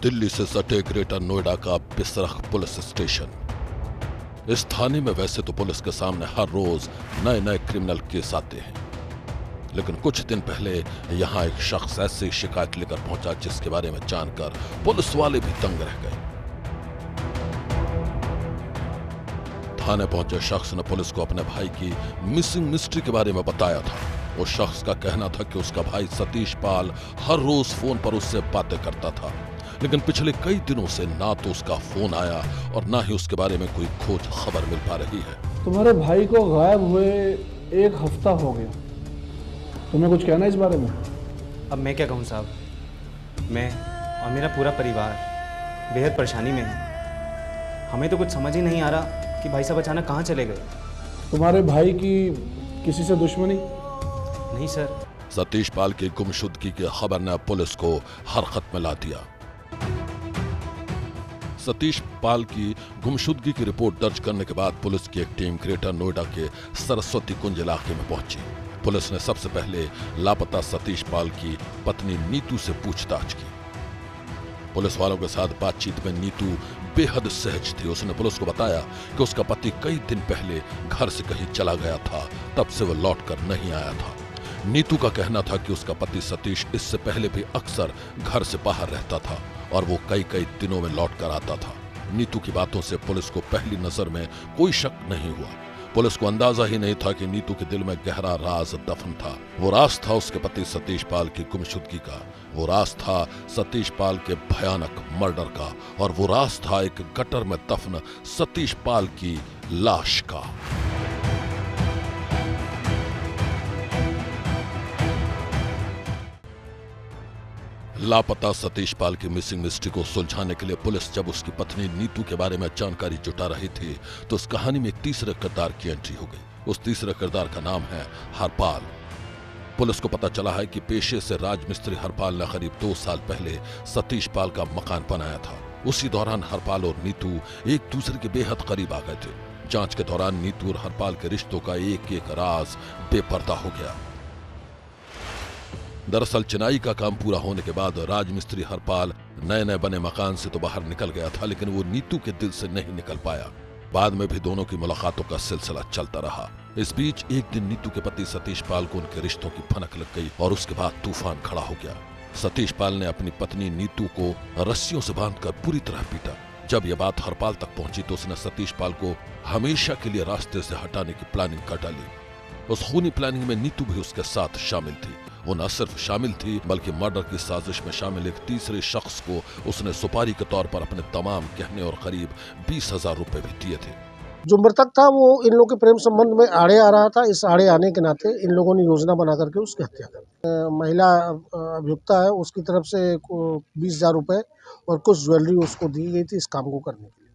दिल्ली से सटे ग्रेटर नोएडा का बिसरख पुलिस स्टेशन। इस थाने में वैसे तो पुलिस के सामने हर रोज नए नए क्रिमिनल केस आते हैं, लेकिन कुछ दिन पहले यहां एक शख्स ऐसी शिकायत लेकर पहुंचा जिसके बारे में जानकर पुलिस वाले भी दंग रह गए। थाने पहुंचे शख्स ने पुलिस को अपने भाई की मिसिंग मिस्ट्री के बारे में बताया था। उस शख्स का कहना था कि उसका भाई सतीश पाल हर रोज फोन पर उससे बातें करता था, लेकिन पिछले कई दिनों से ना तो उसका फोन आया और ना ही उसके बारे में कोई खोज खबर मिल पा रही है। तुम्हारे भाई को गायब हुए 1 हफ्ता हो गया, तुम्हें कुछ कहना है इस बारे में? अब मैं क्या कहूँ साहब, मैं और मेरा पूरा परिवार बेहद परेशानी में है। हमें तो कुछ समझ ही नहीं आ रहा कि भाई साहब अचानक कहाँ चले गए। तुम्हारे भाई की किसी से दुश्मनी? नहीं सर। सतीश पाल की गुमशुदगी की खबर ने पुलिस को हरकत में ला दिया। सतीश पाल की गुमशुदगी की रिपोर्ट दर्ज करने के बाद पुलिस की एक टीम ग्रेटर नोएडा के सरस्वती कुंज इलाके में पहुंची। पुलिस ने सबसे पहले लापता सतीश पाल की पत्नी नीतू से पूछताछ की। पुलिस वालों के साथ बातचीत में नीतू बेहद सहज थी। उसने पुलिस को बताया कि उसका पति कई दिन पहले घर से कहीं चला गया था, तब से वो लौट कर नहीं आया था। नीतू का कहना था कि उसका पति सतीश इससे पहले भी अक्सर घर से बाहर रहता था और वो कई कई दिनों में लौट कर आता था। नीतू की बातों से पुलिस को पहली नजर में कोई शक नहीं हुआ। पुलिस को अंदाजा ही नहीं था कि नीतू के दिल में गहरा राज दफन था। वो राज था उसके पति सतीश पाल की गुमशुदगी का, वो राज था सतीश पाल के भयानक मर्डर का, और वो राज था एक गटर में दफन सतीश पाल की लाश का। लापता सतीश पाल की मिसिंग मिस्ट्री को सुलझाने के लिए पुलिस जब उसकी पत्नी नीतू के बारे में जानकारी जुटा रही थी तो इस कहानी में एक तीसरे किरदार की एंट्री हो गई। उस तीसरे किरदार का नाम है हरपाल। पुलिस को पता चला है कि पेशे से राजमिस्त्री हरपाल ने करीब 2 साल पहले सतीश पाल का मकान बनाया था। उसी दौरान हरपाल और नीतू एक दूसरे के बेहद करीब आ गए थे। जांच के दौरान नीतू और हरपाल के रिश्तों का एक एक राज बेपर्दा हो गया। दरअसल चिनाई का काम पूरा होने के बाद राजमिस्त्री हरपाल नए नए बने मकान से तो बाहर निकल गया था, लेकिन वो नीतू के दिल से नहीं निकल पाया। बाद में भी दोनों की मुलाकातों का सिलसिला चलता रहा। इस बीच एक दिन नीतू के पति सतीश पाल को उनके रिश्तों की भनक लग गई और उसके बाद तूफान खड़ा हो गया। सतीश पाल ने अपनी पत्नी नीतू को रस्सियों से बांधकर पूरी तरह पीटा। जब यह बात हरपाल तक पहुंची तो उसने सतीश पाल को हमेशा के लिए रास्ते से हटाने की प्लानिंग कर डाली। उस खूनी प्लानिंग में नीतू भी उसके साथ शामिल थी। वो न सिर्फ शामिल थी बल्कि मर्डर की साजिश में शामिल एक तीसरे शख्स को उसने सुपारी के तौर पर अपने तमाम गहने और करीब 20,000 रुपए भी दिए थे। जो मृतक था वो इन लोगों के प्रेम संबंध में आड़े आ रहा था। इस आड़े आने के नाते इन लोगों ने योजना बना करके उसकी हत्या कर। महिला अभियुक्ता है, उसकी तरफ से 20,000 रुपए और कुछ ज्वेलरी उसको दी गई थी इस काम को करने के लिए।